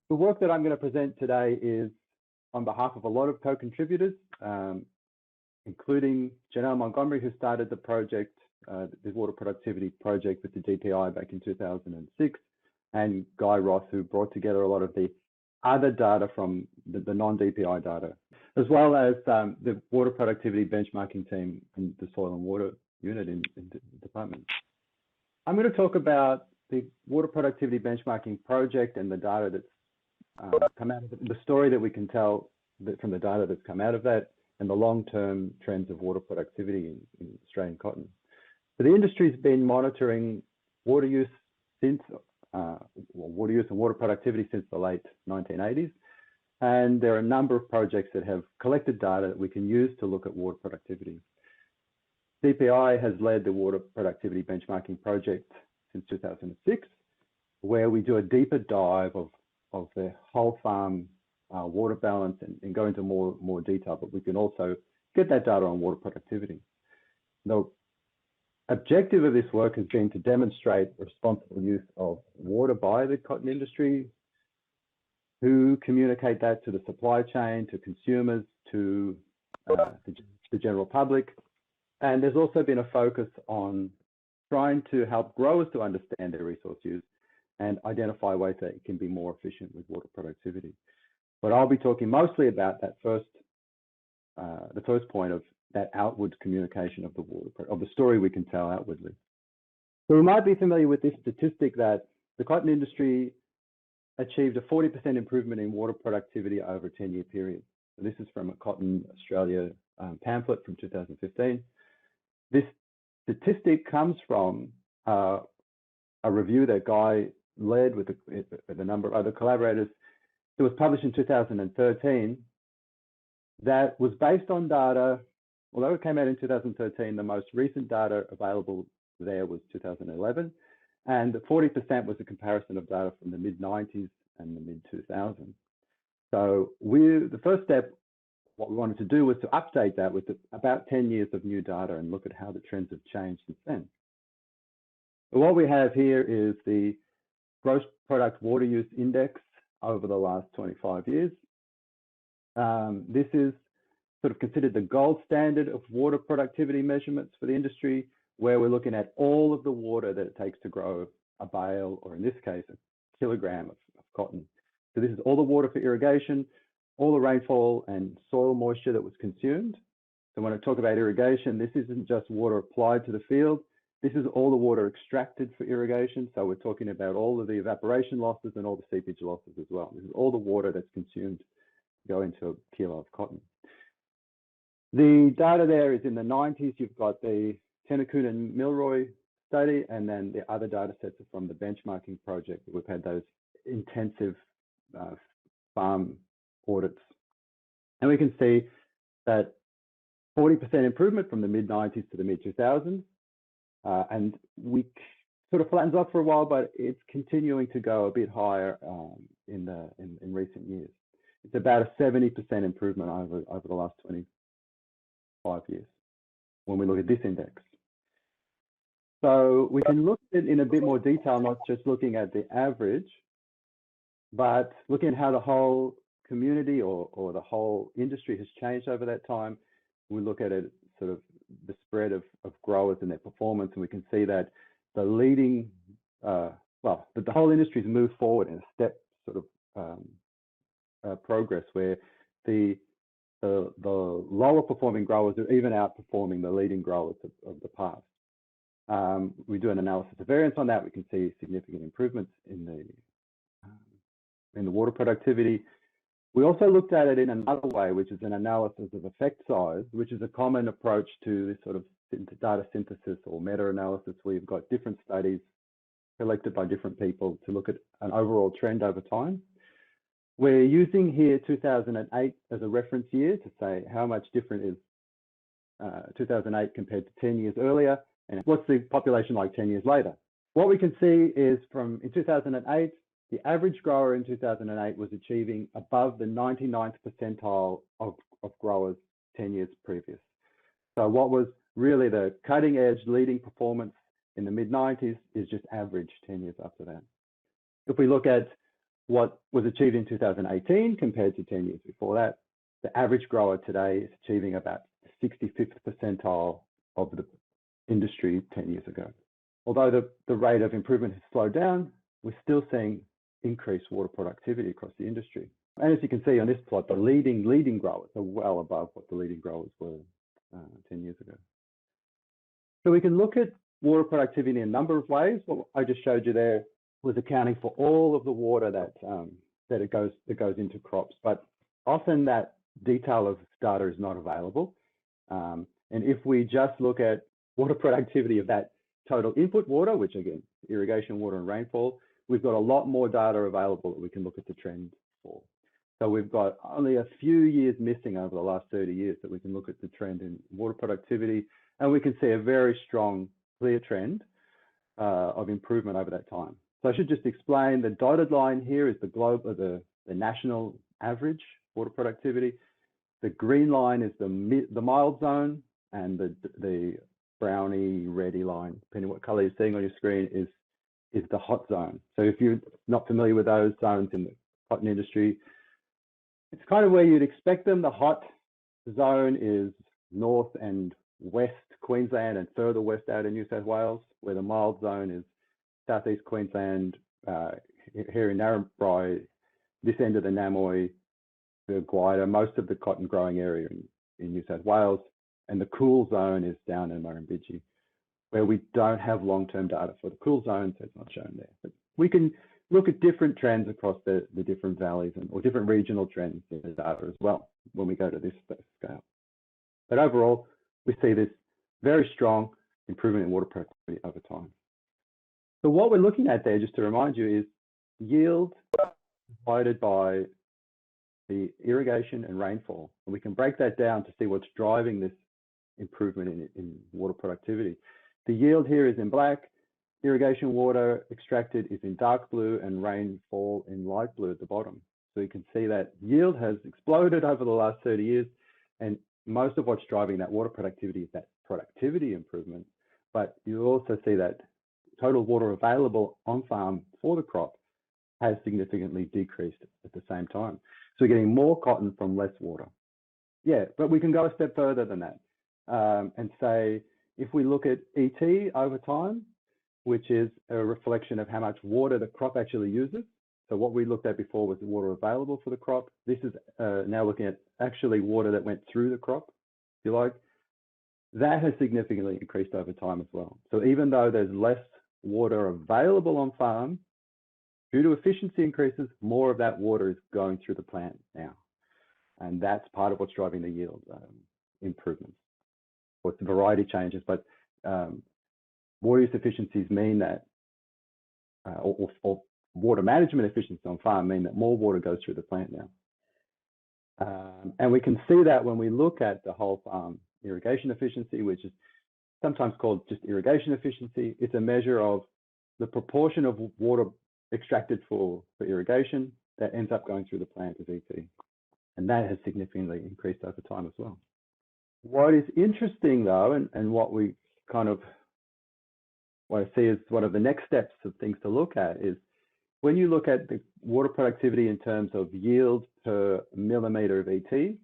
The work that I'm going to present today is on behalf of a lot of co-contributors, including Janelle Montgomery, who started the project, the water productivity project with the DPI back in 2006, and Guy Ross, who brought together a lot of the other data from the non-DPI data, as well as the water productivity benchmarking team in the soil and water unit in the department. I'm going to talk about the water productivity benchmarking project and the data that's come out of it, the story that we can tell from the data that's come out of that, and the long-term trends of water productivity in Australian cotton. So the industry's been monitoring water use since water use and water productivity since the late 1980s. And there are a number of projects that have collected data that we can use to look at water productivity. DPI has led the water productivity benchmarking project since 2006, where we do a deeper dive of the whole farm water balance and go into more detail, but we can also get that data on water productivity. The objective of this work has been to demonstrate responsible use of water by the cotton industry, who communicate that to the supply chain, to consumers, to the general public. And there's also been a focus on trying to help growers to understand their resource use and identify ways that it can be more efficient with water productivity. But I'll be talking mostly about that the first point of that outward communication of the story we can tell outwardly. So we might be familiar with this statistic that the cotton industry achieved a 40% improvement in water productivity over a 10-year period. So this is from a Cotton Australia pamphlet from 2015. This statistic comes from a review that Guy led with a number of other collaborators. It was published in 2013 that was based on data. Although it came out in 2013, the most recent data available there was 2011, and the 40% was a comparison of data from the mid-90s and the mid-2000s. So the first step, what we wanted to do was to update that with about 10 years of new data and look at how the trends have changed since then. But what we have here is the gross product water use index over the last 25 years. This is sort of considered the gold standard of water productivity measurements for the industry, where we're looking at all of the water that it takes to grow a bale, or in this case, a kilogram of cotton. So this is all the water for irrigation, all the rainfall and soil moisture that was consumed. So when I talk about irrigation, this isn't just water applied to the field. This is all the water extracted for irrigation. So we're talking about all of the evaporation losses and all the seepage losses as well. This is all the water that's consumed to go into a kilo of cotton. The data there is in the 90s. You've got the Tennakoon and Milroy study, and then the other data sets are from the benchmarking project. We've had those intensive farm audits. And we can see that 40% improvement from the mid-90s to the mid-2000s. And we sort of flattens off for a while, but it's continuing to go a bit higher in recent years. It's about a 70% improvement over the last 25 years when we look at this index. So we can look at it in a bit more detail, not just looking at the average, but looking at how the whole community or the whole industry has changed over that time. We look at it sort of the spread of growers and their performance, and we can see that the leading, the whole industry's moved forward in a step sort of progress, where the lower performing growers are even outperforming the leading growers of the past. We do an analysis of variance on that. We can see significant improvements in the water productivity. We also looked at it in another way, which is an analysis of effect size, which is a common approach to this sort of data synthesis or meta-analysis, where you've got different studies collected by different people to look at an overall trend over time. We're using here 2008 as a reference year to say how much different is 2008 compared to 10 years earlier, and what's the population like 10 years later. What we can see is in 2008, the average grower in 2008 was achieving above the 99th percentile of growers 10 years previous. So what was really the cutting edge leading performance in the mid-90s is just average 10 years after that. If we look at what was achieved in 2018 compared to 10 years before that. The average grower today is achieving about 65th percentile of the industry 10 years ago. Although the rate of improvement has slowed down, we're still seeing increased water productivity across the industry. And as you can see on this plot, the leading growers are well above what the leading growers were 10 years ago. So we can look at water productivity in a number of ways. What I just showed you there was accounting for all of the water that goes into crops, but often that detail of data is not available. And if we just look at water productivity of that total input water, which again, irrigation water and rainfall, we've got a lot more data available that we can look at the trend for. So we've got only a few years missing over the last 30 years that we can look at the trend in water productivity, and we can see a very strong, clear trend of improvement over that time. So I should just explain, the dotted line here is the national average water productivity. The green line is the mild zone, and the browny, reddy line, depending what color you're seeing on your screen, is the hot zone. So if you're not familiar with those zones in the cotton industry, it's kind of where you'd expect them. The hot zone is north and west Queensland and further west out in New South Wales, where the mild zone is southeast Queensland, here in Narrabri, this end of the Namoi, the Guida, most of the cotton growing area in New South Wales, and the cool zone is down in Murrumbidgee, where we don't have long-term data for the cool zone, so it's not shown there. But we can look at different trends across the different valleys or different regional trends in the data as well when we go to this scale. But overall, we see this very strong improvement in water productivity over time. So what we're looking at there, just to remind you, is yield divided by the irrigation and rainfall. And we can break that down to see what's driving this improvement in water productivity. The yield here is in black, irrigation water extracted is in dark blue, and rainfall in light blue at the bottom. So you can see that yield has exploded over the last 30 years, and most of what's driving that water productivity is that productivity improvement. But you also see that total water available on farm for the crop has significantly decreased at the same time. So we're getting more cotton from less water. Yeah, but we can go a step further than that and say, if we look at ET over time, which is a reflection of how much water the crop actually uses. So what we looked at before was the water available for the crop. This is now looking at actually water that went through the crop, if you like. That has significantly increased over time as well. So even though there's less water available on farm, due to efficiency increases, more of that water is going through the plant now. And that's part of what's driving the yield improvements. Or it's variety changes, but water use efficiencies mean that, or water management efficiency on farm mean that more water goes through the plant now. And we can see that when we look at the whole farm irrigation efficiency, which is sometimes called just irrigation efficiency. It's a measure of the proportion of water extracted for irrigation that ends up going through the plant as ET. And that has significantly increased over time as well. What is interesting though, and what I see as one of the next steps of things to look at is when you look at the water productivity in terms of yield per millimeter of ET,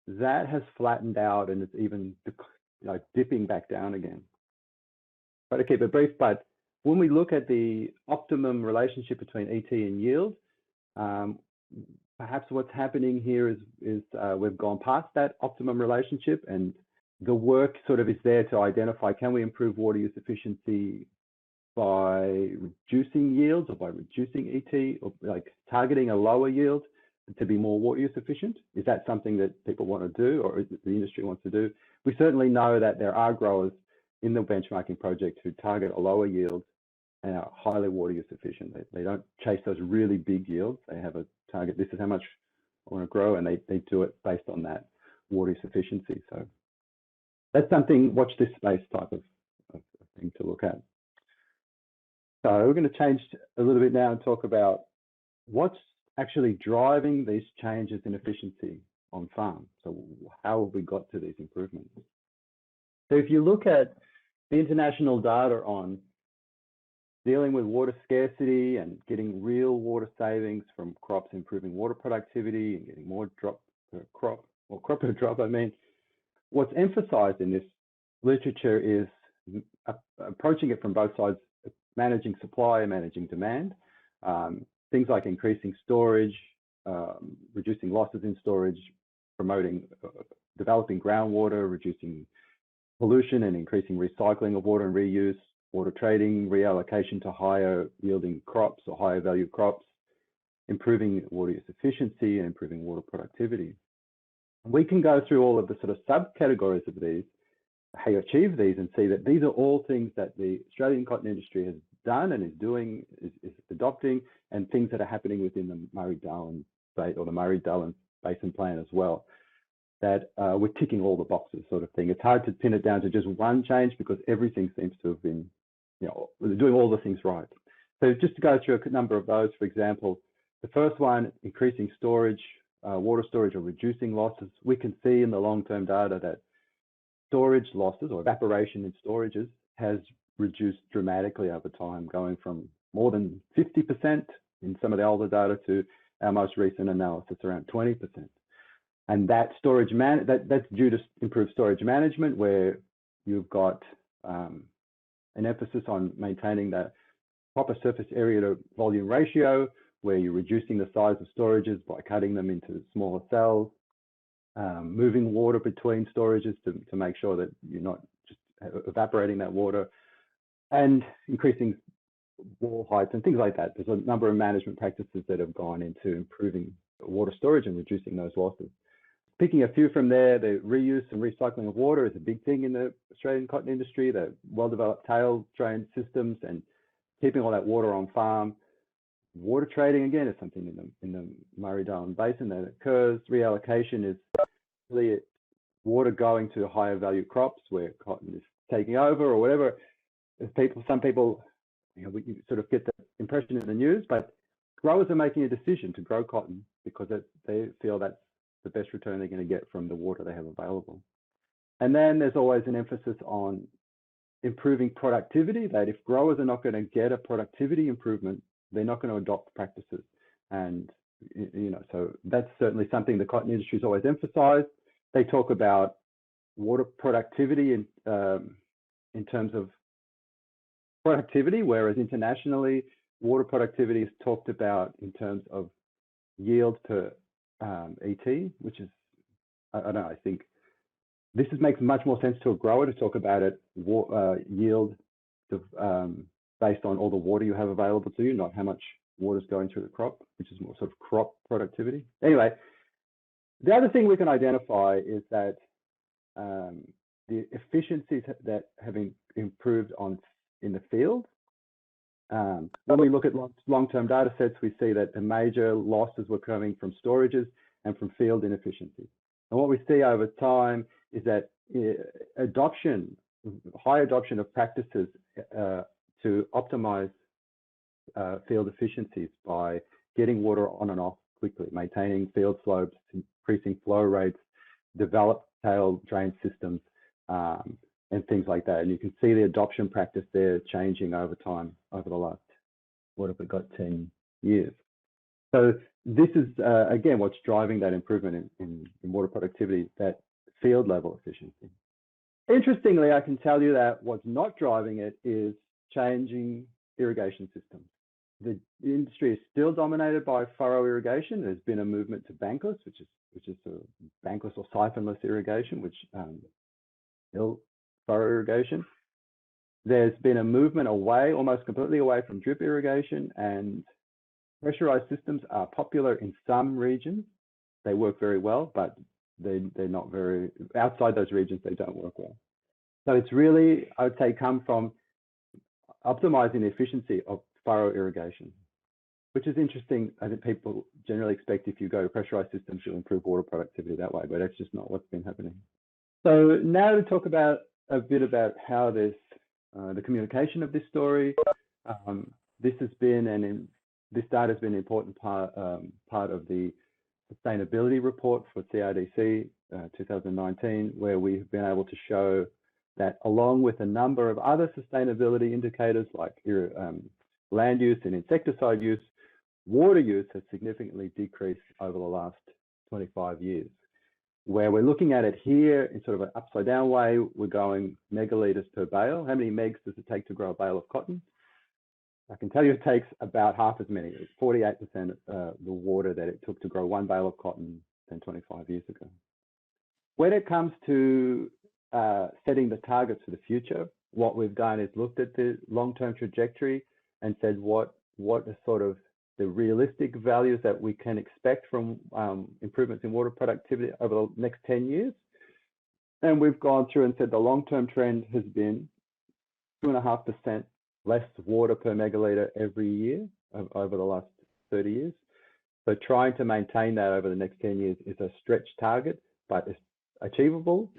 that has flattened out and it's even dipping back down again. Try to keep it brief, but when we look at the optimum relationship between ET and yield, perhaps what's happening here is we've gone past that optimum relationship, and the work sort of is there to identify, can we improve water use efficiency by reducing yields or by reducing ET, or like targeting a lower yield to be more water use efficient? Is that something that people want to do, or is it the industry wants to do? We certainly know that there are growers in the benchmarking project who target a lower yield and are highly water use efficient. They don't chase those really big yields. They have a target, this is how much I want to grow, and they do it based on that water use efficiency. So that's something, watch this space type of thing to look at. So we're going to change a little bit now and talk about what's actually driving these changes in efficiency on farm. So how have we got to these improvements? So if you look at the international data on dealing with water scarcity and getting real water savings from crops, improving water productivity and getting more drop per crop, or crop per drop, I mean. What's emphasized in this literature is approaching it from both sides, managing supply and managing demand. Things like increasing storage, reducing losses in storage, promoting, developing groundwater, reducing pollution and increasing recycling of water and reuse, water trading, reallocation to higher yielding crops or higher value crops, improving water use efficiency and improving water productivity. We can go through all of the sort of subcategories of these, how you achieve these, and see that these are all things that the Australian cotton industry has done and is doing, is adopting, and things that are happening within the Murray-Darling State or the Murray-Darling Basin Plan as well, that we're ticking all the boxes sort of thing. It's hard to pin it down to just one change because everything seems to have been, you know, doing all the things right. So just to go through a number of those, for example, the first one, increasing storage, water storage or reducing losses. We can see in the long-term data that storage losses or evaporation in storages has reduced dramatically over time, going from more than 50% in some of the older data to our most recent analysis around 20%. And that storage that's due to improved storage management, where you've got an emphasis on maintaining that proper surface area to volume ratio, where you're reducing the size of storages by cutting them into smaller cells, moving water between storages to make sure that you're not just evaporating that water, and increasing wall heights and things like that. There's a number of management practices that have gone into improving water storage and reducing those losses. Picking a few from there, the reuse and recycling of water is a big thing in the Australian cotton industry, the well-developed tail drain systems and keeping all that water on farm. Water trading, again, is something in the Murray-Darling Basin that occurs. Reallocation is really water going to higher value crops where cotton is taking over or whatever. Some people, you know, we sort of get the impression in the news, but growers are making a decision to grow cotton because they feel that's the best return they're going to get from the water they have available. And then there's always an emphasis on improving productivity, that if growers are not going to get a productivity improvement, they're not going to adopt practices. And, you know, so that's certainly something the cotton industry has always emphasized. They talk about water productivity in terms of productivity, whereas internationally, water productivity is talked about in terms of yield per ET, which is, I don't know, I think this makes much more sense to a grower to talk about it, yield based on all the water you have available to you, not how much water is going through the crop, which is more sort of crop productivity. Anyway, the other thing we can identify is that the efficiencies that have improved in the field. When we look at long-term data sets, we see that the major losses were coming from storages and from field inefficiencies. And what we see over time is that high adoption of practices to optimize field efficiencies by getting water on and off quickly, maintaining field slopes, increasing flow rates, develop tail drain systems, and things like that. And you can see the adoption practice there changing over time over the last, what have we got, 10 years. So this is, again, what's driving that improvement in water productivity, that field level efficiency. Interestingly, I can tell you that what's not driving it is changing irrigation systems. The industry is still dominated by furrow irrigation. There's been a movement to bankless, which is bankless or siphonless irrigation, which still furrow irrigation. There's been a movement away, almost completely away from drip irrigation, and pressurized systems are popular in some regions. They work very well, but they're not very, outside those regions, they don't work well. So it's really, I would say, come from optimizing the efficiency of furrow irrigation, which is interesting. I think people generally expect if you go to pressurized systems, you'll improve water productivity that way, but that's just not what's been happening. So now to talk about a bit about how this, the communication of this story. This has been, this data has been an important part of the sustainability report for CRDC 2019, where we've been able to show that along with a number of other sustainability indicators like land use and insecticide use, water use has significantly decreased over the last 25 years. Where we're looking at it here in sort of an upside down way, we're going megalitres per bale. How many megs does it take to grow a bale of cotton? I can tell you it takes about half as many. It's 48% the water that it took to grow one bale of cotton than 25 years ago. When it comes to setting the targets for the future, what we've done is looked at the long-term trajectory and said what are sort of the realistic values that we can expect from improvements in water productivity over the next 10 years. And we've gone through and said the long-term trend has been 2.5% less water per megalitre every year over the last 30 years. So trying to maintain that over the next 10 years is a stretch target, but it's achievable.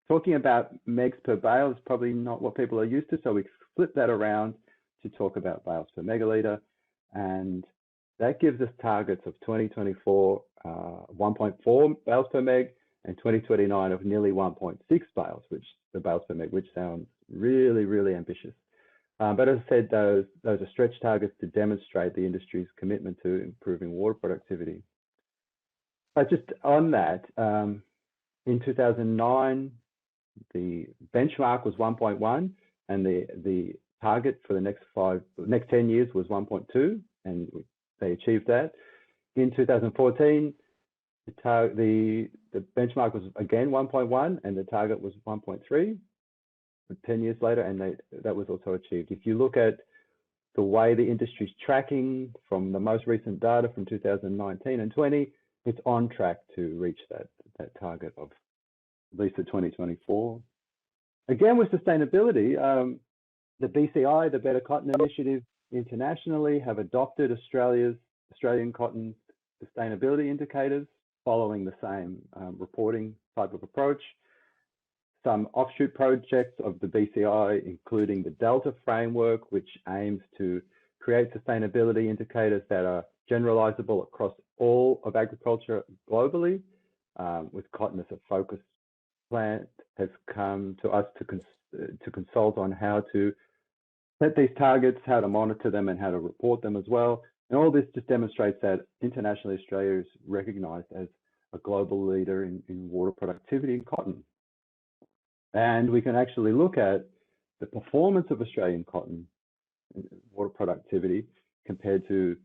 Talking about megs per bale is probably not what people are used to, so we flip that around to talk about bales per megalitre, and that gives us targets of 2024, 1.4 bales per meg, and 2029 of nearly 1.6 bales, bales per meg, which sounds really, really ambitious. But as I said, those are stretch targets to demonstrate the industry's commitment to improving water productivity. But just on that, in 2009, the benchmark was 1.1, and the target for the next 10 years was 1.2, and they achieved that. In 2014, the benchmark was again 1.1, and the target was 1.3. 10 years later, and that was also achieved. If you look at the way the industry's tracking from the most recent data from 2019 and 20, it's on track to reach that target of at least the 2024. Again, with sustainability, the BCI, the Better Cotton Initiative internationally, have adopted Australian cotton sustainability indicators following the same reporting type of approach. Some offshoot projects of the BCI, including the Delta framework, which aims to create sustainability indicators that are generalizable across all of agriculture globally, with cotton as a focus plant, has come to us to consult on how to set these targets, how to monitor them, and how to report them as well. And all this just demonstrates that internationally Australia is recognised as a global leader in water productivity in cotton. And we can actually look at the performance of Australian cotton water productivity compared to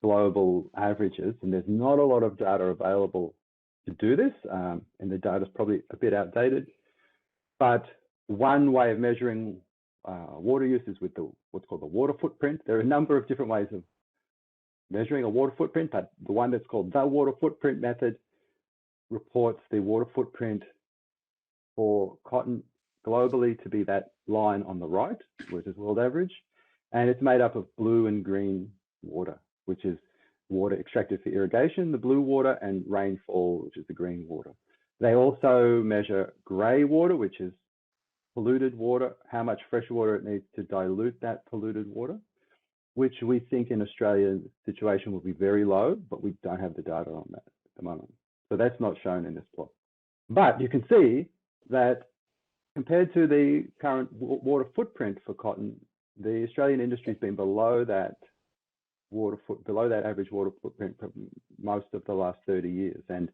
global averages. And there's not a lot of data available to do this, and the data is probably a bit outdated. But one way of measuring water use is with what's called the water footprint. There are a number of different ways of measuring a water footprint, but the one that's called the water footprint method reports the water footprint for cotton globally to be that line on the right, which is world average. And it's made up of blue and green water, which is water extracted for irrigation, the blue water, and rainfall, which is the green water. They also measure grey water, which is polluted water, how much fresh water it needs to dilute that polluted water, which we think in Australia's situation will be very low, but we don't have the data on that at the moment. So that's not shown in this plot. But you can see that compared to the current water footprint for cotton, the Australian industry has been below that average water footprint for most of the last 30 years. And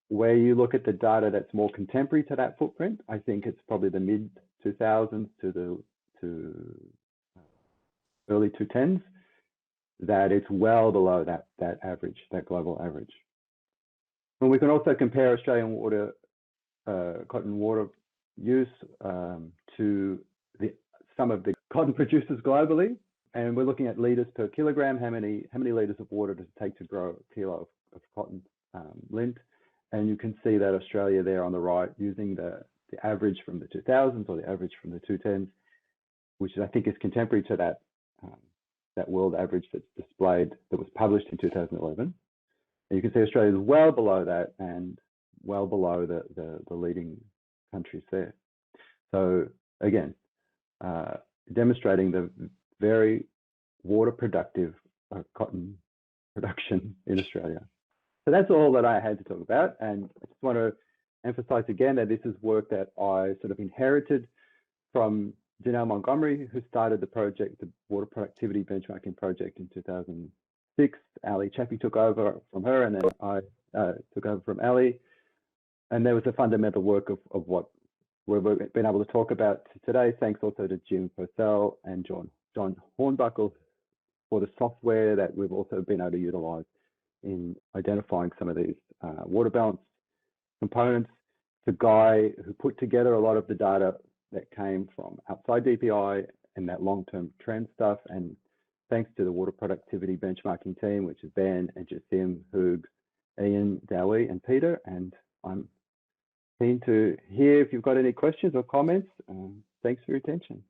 where you look at the data that's more contemporary to that footprint, I think it's probably the mid 2000s to early 2010s, that it's well below that average, that global average. And we can also compare Australian cotton water use to some of the cotton producers globally, and we're looking at litres per kilogram. How many litres of water does it take to grow a kilo of cotton lint? And you can see that Australia there on the right, using the average from the 2000s or the average from the 2010s, which I think is contemporary to that world average that's displayed, that was published in 2011. And you can see Australia is well below that and well below the leading countries there. So again, demonstrating the very water productive cotton production in Australia. So that's all that I had to talk about. And I just want to emphasize again that this is work that I sort of inherited from Janelle Montgomery, who started the project, the Water Productivity Benchmarking Project in 2006, Ali Chappie took over from her, and then I took over from Ali. And there was the fundamental work of what we've been able to talk about today. Thanks also to Jim Purcell and John Hornbuckle for the software that we've also been able to utilize in identifying some of these water balance components. To Guy, who put together a lot of the data that came from outside DPI and that long-term trend stuff. And thanks to the water productivity benchmarking team, which is Ben and Jasim, Hoogs, Ian, Dowie, and Peter. And I'm keen to hear if you've got any questions or comments. Thanks for your attention.